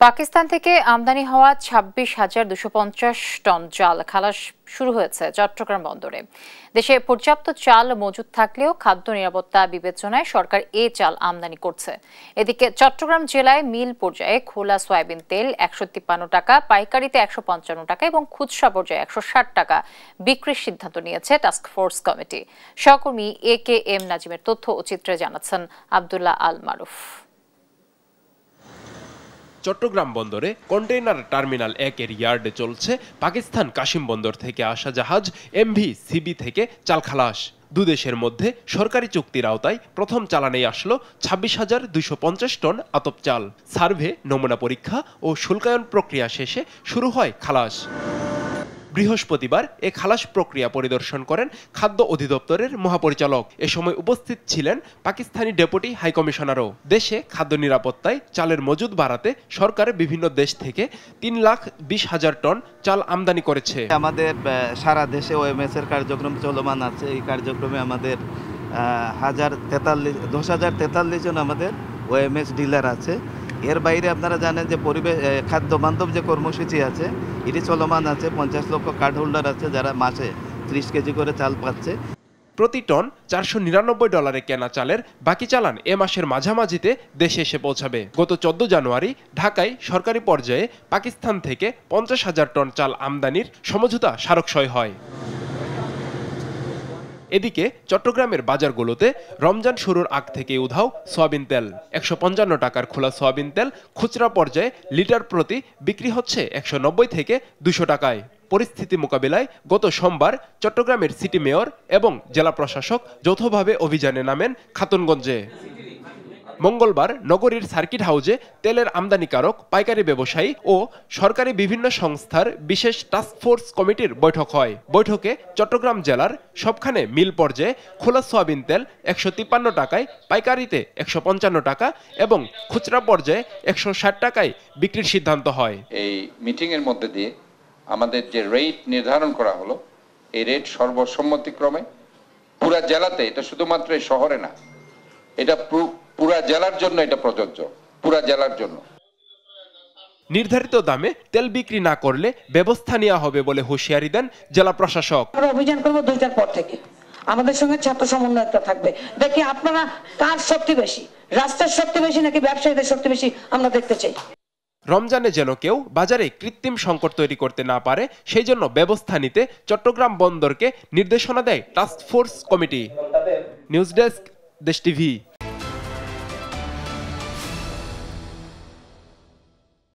পাকিস্তান থেকে আমদানি হওয়া ২৬,২৫০ টন চাল খালাস শুরু হয়েছে চট্টগ্রাম বন্দরে। দেশে পর্যাপ্ত চাল মজুদ থাকলেও খাদ্য নিরাপত্তা বিবেচনায় সরকার চাল আমদানি করছে। এদিকে চট্টগ্রাম জেলায় মিল পর্যায়ে খোলা সয়াবিন তেল ১৫৩ টাকা, পাইকারিতে ১৫৫ টাকা এবং খুচরা পর্যায়ে ১৬০ টাকা বিক্রির সিদ্ধান্ত নিয়েছে টাস্কফোর্স কমিটি। সহকর্মী AKM নাজিমের তথ্য ও চিত্রে জানাচ্ছেন আব্দুল্লাহ আল মারুফ। চট্টগ্রাম বন্দরে কন্টেইনার টার্মিনাল ১-এর ইয়ার্ডে চলছে পাকিস্তান কাশিম বন্দর থেকে আসা জাহাজ MV-CB থেকে চাল খালাস। দুদেশের মধ্যে সরকারি চুক্তির আওতায় প্রথম চালানেই আসলো ২৬,২৫০ টন আতপ চাল। সার্ভে, নমুনা পরীক্ষা ও শুল্কায়ন প্রক্রিয়া শেষে শুরু হয় খালাস। বৃহস্পতিবার এ খালাস প্রক্রিয়া পরিদর্শন করেন খাদ্য অধিদপ্তরের মহাপরিচালক। এ সময় উপস্থিত ছিলেন পাকিস্তানি ডেপুটি হাইকমিশনারও। দেশে খাদ্য নিরাপত্তায় চালের মজুদ বাড়াতে সরকার বিভিন্ন দেশ থেকে ৩,২০,০০০ টন চাল আমদানি করেছে। আমাদের সারা দেশে OMS এর কার্যক্রম চলমান আছে। এই কার্যক্রমে আমাদের ১০,০৪৩ জন আমাদের OMS ডিলার আছে। এর বাইরে আপনারা জানেন যে পরিবেশ খাদ্য বান্ধব যে কর্মসূচি আছে এটি চলমান আছে। ৫০ লক্ষ কার্ড হোল্ডার আছে যারা মাসে ৩০ কেজি করে চাল পাচ্ছে। প্রতি টন $৪৯৯ কেনা চালের বাকি চালান এ মাসের মাঝামাঝিতে দেশে এসে পৌঁছাবে। গত ১৪ জানুয়ারি ঢাকায় সরকারি পর্যায়ে পাকিস্তান থেকে ৫০,০০০ টন চাল আমদানির সমঝোতা স্মারকসই হয়। এদিকে চট্টগ্রামের বাজারগুলোতে রমজান শুরুর আগ থেকে উধাও সয়াবিন তেল। ১৫৫ টাকার খোলা সয়াবিন তেল খুচরা পর্যায়ে লিটার প্রতি বিক্রি হচ্ছে ১৯০ থেকে ২০০ টাকায়। পরিস্থিতি মোকাবিলায় গত সোমবার চট্টগ্রামের সিটি মেয়র এবং জেলা প্রশাসক যৌথভাবে অভিযানে নামেন খাতুনগঞ্জে। মঙ্গলবার নগরীর সার্কিট হাউজে তেলের আমদানিকারক, পাইকারি ব্যবসায়ী ও সরকারি বিভিন্ন সংস্থার বিশেষ টাস্কফোর্স কমিটির বৈঠক হয়। বৈঠকে চট্টগ্রাম জেলার সবখানে মিল পর্যায়ে খোলা সয়াবিন তেল ১৫৩ টাকায়, পাইকারিতে ১৫৫ টাকা এবং খুচরা পর্যায়ে ১৬০ টাকায় বিক্রির সিদ্ধান্ত হয়। এই মিটিং এর মধ্যে দিয়ে আমাদের যে রেট নির্ধারণ করা হলো, এই রেট সর্বসম্মতিক্রমে পুরা জেলাতে, এটা শুধুমাত্র এই শহরে না, এটা পুরা জেলার জন্য এটা প্রযোজ্য, পুরা জেলার জন্য। নির্ধারিত দামে তেল বিক্রি না করলে ব্যবস্থা নেওয়া হবে বলে হুঁশিয়ারি দেন জেলা প্রশাসক। আমরা অভিযান করব ২টার পর থেকে। আমাদের সঙ্গে ছাত্র সমন্বয়কটা থাকবে। দেখি আপনারা কার শক্তি বেশি, রাষ্ট্রের শক্তি বেশি নাকি ব্যবসায়ীদের শক্তি বেশি, আমরা দেখতে চাই। রমজানে যেন কেউ বাজারে কৃত্রিম সংকট তৈরি করতে না পারে সেই জন্য ব্যবস্থা নিতে চট্টগ্রাম বন্দরকে নির্দেশনা দেয় টাস্কফোর্স কমিটি। নিউজ ডেস্ক, দেশ টিভি।